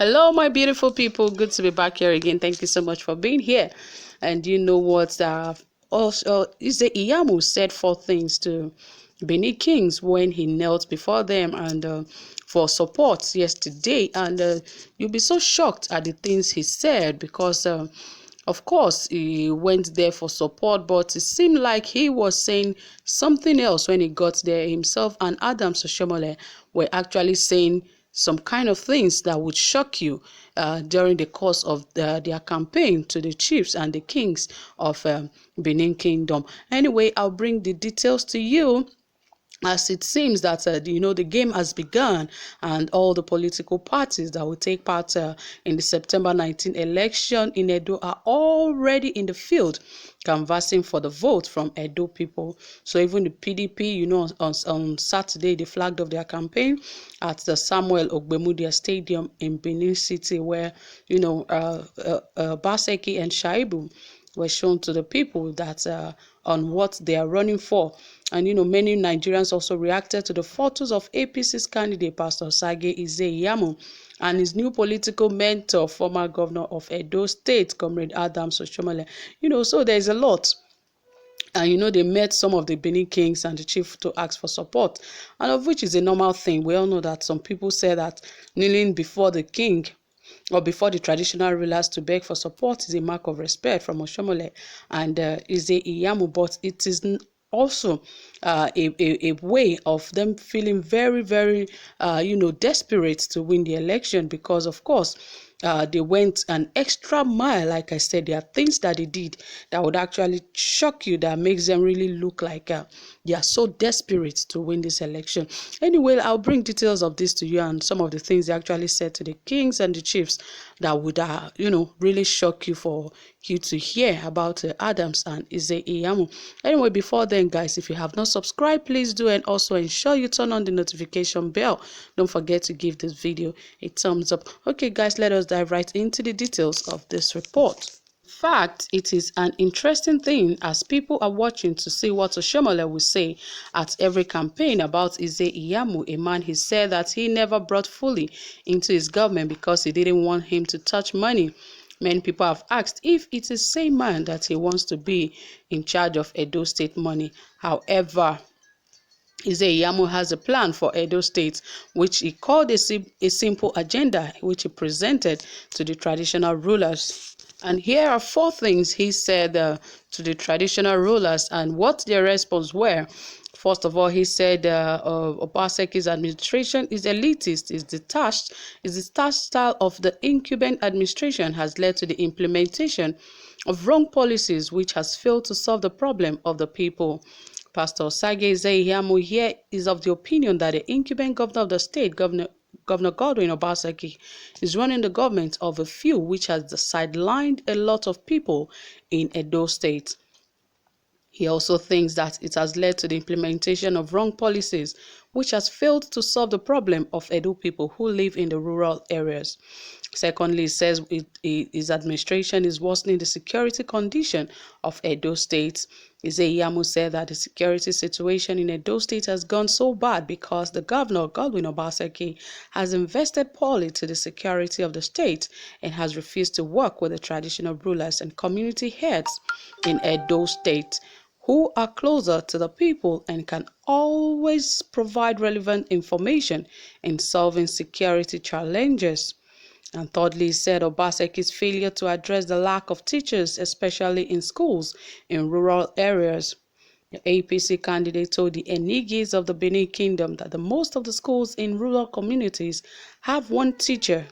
Hello, my beautiful people. Good to be back here again. Thank you so much for being here. And you know what? Also, IZE IYAMU said four things to Benin Kings when he knelt before them and for support yesterday. And you'll be so shocked at the things he said because. Of course, he went there for support, but it seemed like he was saying something else when he got there. Himself and Adams Oshiomhole were actually saying some kind of things that would shock you during the course of their campaign to the chiefs and the kings of Benin Kingdom. Anyway, I'll bring the details to you as it seems that the game has begun, and all the political parties that will take part in the September 19 election in Edo are already in the field canvassing for the vote from Edo people. So even the PDP, on Saturday they flagged off their campaign at the Samuel Ogbemudia Stadium in Benin City, where Obaseki and Shaibu were shown to the people that on what they are running for. And many Nigerians also reacted to the photos of APC's candidate, Pastor Sage IZE IYAMU, and his new political mentor, former governor of Edo State, Comrade Adams Oshiomhole. So there's a lot. And they met some of the Benin kings and the chief to ask for support, and of which is a normal thing. We all know that some people say that kneeling before the king or before the traditional rulers to beg for support is a mark of respect from Oshiomhole and IZE IYAMU, but it is also a way of them feeling very, very, desperate to win the election because, of course, they went an extra mile. Like I said, there are things that they did that would actually shock you, that makes them really look like they are so desperate to win this election. Anyway, I'll bring details of this to you and some of the things they actually said to the kings and the chiefs that would, really shock you for you to hear about Adams and IZE IYAMU. Anyway, before then, guys, if you have not subscribed, please do, and also ensure you turn on the notification bell. Don't forget to give this video a thumbs up. Okay, guys, let us dive right into the details of this report. In fact, it is an interesting thing as people are watching to see what Oshiomhole will say at every campaign about IZE IYAMU, a man he said that he never brought fully into his government because he didn't want him to touch money. Many people have asked if it's the same man that he wants to be in charge of Edo State money. However, IZE IYAMU has a plan for Edo State, which he called a simple agenda, which he presented to the traditional rulers. And here are four things he said to the traditional rulers and what their response were. First of all, he said Obaseki's administration is elitist, is detached. Is the detached style of the incumbent administration has led to the implementation of wrong policies, which has failed to solve the problem of the people. Pastor Sage IZE IYAMU here is of the opinion that the incumbent governor of the state, Governor Godwin Obaseki, is running the government of a few, which has sidelined a lot of people in Edo State. He also thinks that it has led to the implementation of wrong policies, which has failed to solve the problem of Edo people who live in the rural areas. Secondly, he says his administration is worsening the security condition of Edo State. IZE IYAMU said that the security situation in Edo State has gone so bad because the governor, Godwin Obaseki, has invested poorly to the security of the state and has refused to work with the traditional rulers and community heads in Edo State, who are closer to the people and can always provide relevant information in solving security challenges. And thirdly, he said Obaseki's failure to address the lack of teachers, especially in schools in rural areas. The APC candidate told the Enigis of the Benin Kingdom that the most of the schools in rural communities have one teacher,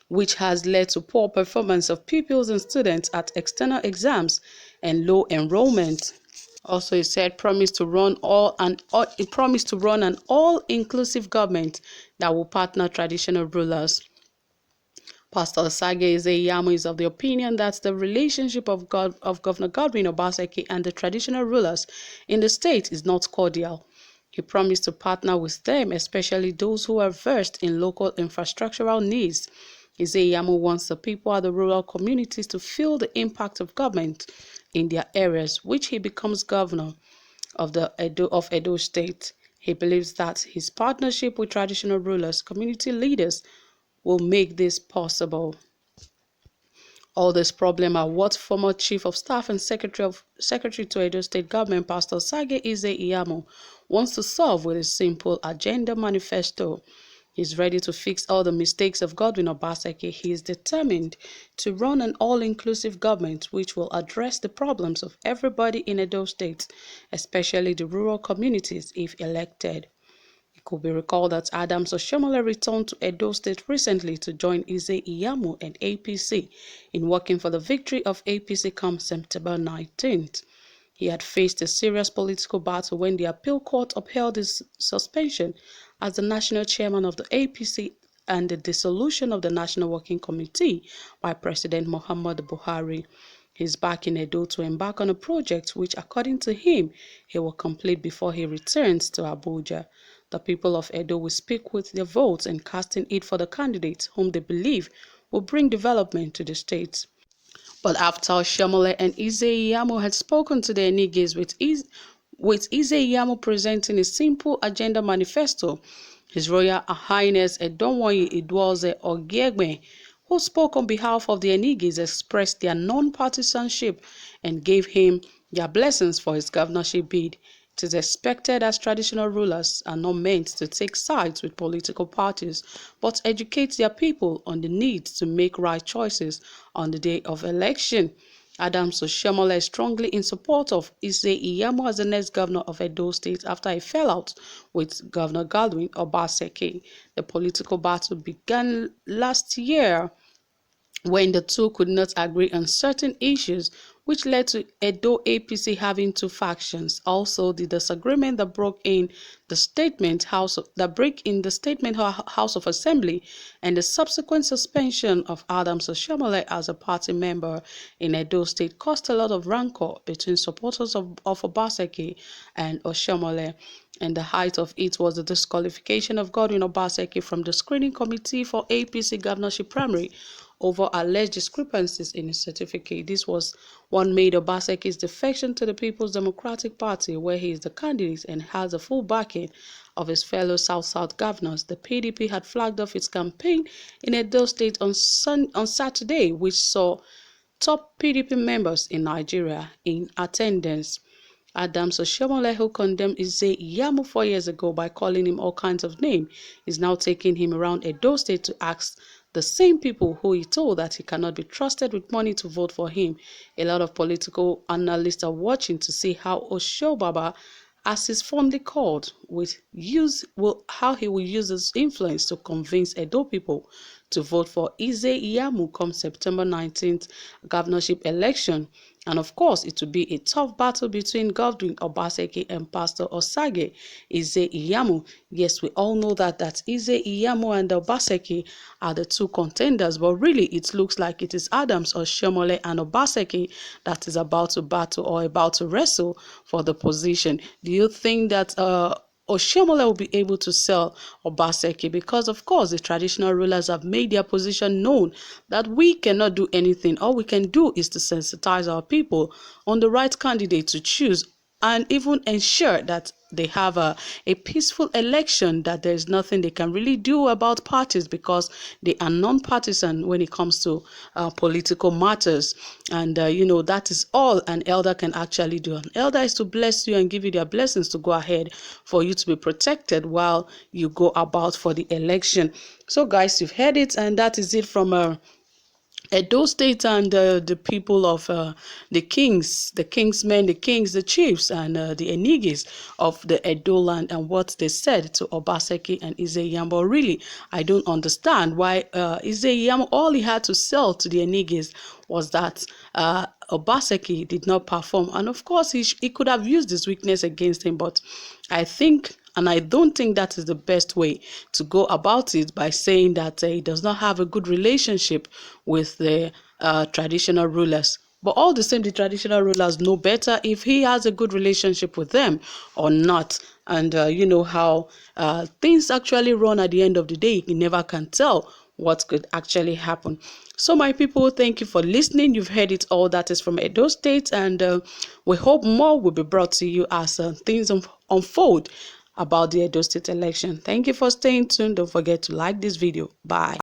which has led to poor performance of pupils and students at external exams and low enrollment. Also, he said promised to run an all-inclusive government that will partner traditional rulers. Pastor Sage IZE IYAMU is of the opinion that the relationship of Governor Godwin Obaseki and the traditional rulers in the state is not cordial. He promised to partner with them, especially those who are versed in local infrastructural needs. IZE IYAMU wants the people at the rural communities to feel the impact of government in their areas, which he becomes governor of Edo State. He believes that his partnership with traditional rulers, community leaders, will make this possible. All this problem are what former Chief of Staff and Secretary to Edo State Government, Pastor IZE wants to solve with a simple agenda manifesto. He's ready to fix all the mistakes of Godwin Obaseki. He is determined to run an all-inclusive government which will address the problems of everybody in Edo State, especially the rural communities, if elected. It could be recalled that Adams Oshiomhole returned to Edo State recently to join IYAMU and APC in working for the victory of APC come September 19th. He had faced a serious political battle when the appeal court upheld his suspension as the national chairman of the APC and the dissolution of the National Working Committee by President Muhammadu Buhari. He's back in Edo to embark on a project which, according to him, he will complete before he returns to Abuja. The people of Edo will speak with their votes and casting it for the candidates whom they believe will bring development to the state. But after Oshiomhole and IZE had spoken to the Enigis with IZE presenting a simple agenda manifesto, His Royal Highness Edonwoye Idwoze Ogiegbe, who spoke on behalf of the Enigis, expressed their non-partisanship and gave him their blessings for his governorship bid. It is expected as traditional rulers are not meant to take sides with political parties, but educate their people on the need to make right choices on the day of election. Adams Oshiomhole is strongly in support of IZE as the next governor of Edo State after a fallout with Governor Godwin Obaseki. The political battle began last year when the two could not agree on certain issues, which led to Edo APC having two factions. Also, the disagreement that broke in the House of Assembly and the subsequent suspension of Adams Oshiomhole as a party member in Edo State caused a lot of rancor between supporters of Obaseki and Oshiomhole. And the height of it was the disqualification of Godwin Obaseki from the screening committee for APC governorship primary over alleged discrepancies in his certificate. This was what made Obaseki's defection to the People's Democratic Party, where he is the candidate and has the full backing of his fellow South-South governors. The PDP had flagged off its campaign in Edo State on Saturday, which saw top PDP members in Nigeria in attendance. Adams Oshiomhole, who condemned IZE 4 years ago by calling him all kinds of names, is now taking him around Edo State to ask the same people who he told that he cannot be trusted with money to vote for him. A lot of political analysts are watching to see how Oshobaba, as he's fondly called, how he will use his influence to convince Edo people to vote for IZE come September 19th governorship election. And of course, it will be a tough battle between Godwin Obaseki and Pastor Osage IZE. Yes, we all know that IZE and Obaseki are the two contenders, but really it looks like it is Adams Oshiomhole and Obaseki that is about to battle or about to wrestle for the position. Do you think that Oshiomhole will be able to sell Obaseki? Because of course the traditional rulers have made their position known that we cannot do anything. All we can do is to sensitize our people on the right candidate to choose and even ensure that they have a peaceful election, that there is nothing they can really do about parties because they are non-partisan when it comes to political matters. And, that is all an elder can actually do. An elder is to bless you and give you their blessings to go ahead for you to be protected while you go about for the election. So, guys, you've heard it, and that is it from Edo State and the people of the kings, the chiefs, and the Enigis of the Edo land, and what they said to Obaseki and IZE. But really, I don't understand why IZE, all he had to sell to the Enigis was that Obaseki did not perform. And of course, he could have used his weakness against him, but I think, and I don't think that is the best way to go about it, by saying that he does not have a good relationship with the traditional rulers. But all the same, the traditional rulers know better if he has a good relationship with them or not. And you know how things actually run at the end of the day. You never can tell what could actually happen. So my people, thank you for listening. You've heard it all. That is from Edo State, and we hope more will be brought to you as things unfold about the Edo State election. Thank you for staying tuned. Don't forget to like this video. Bye.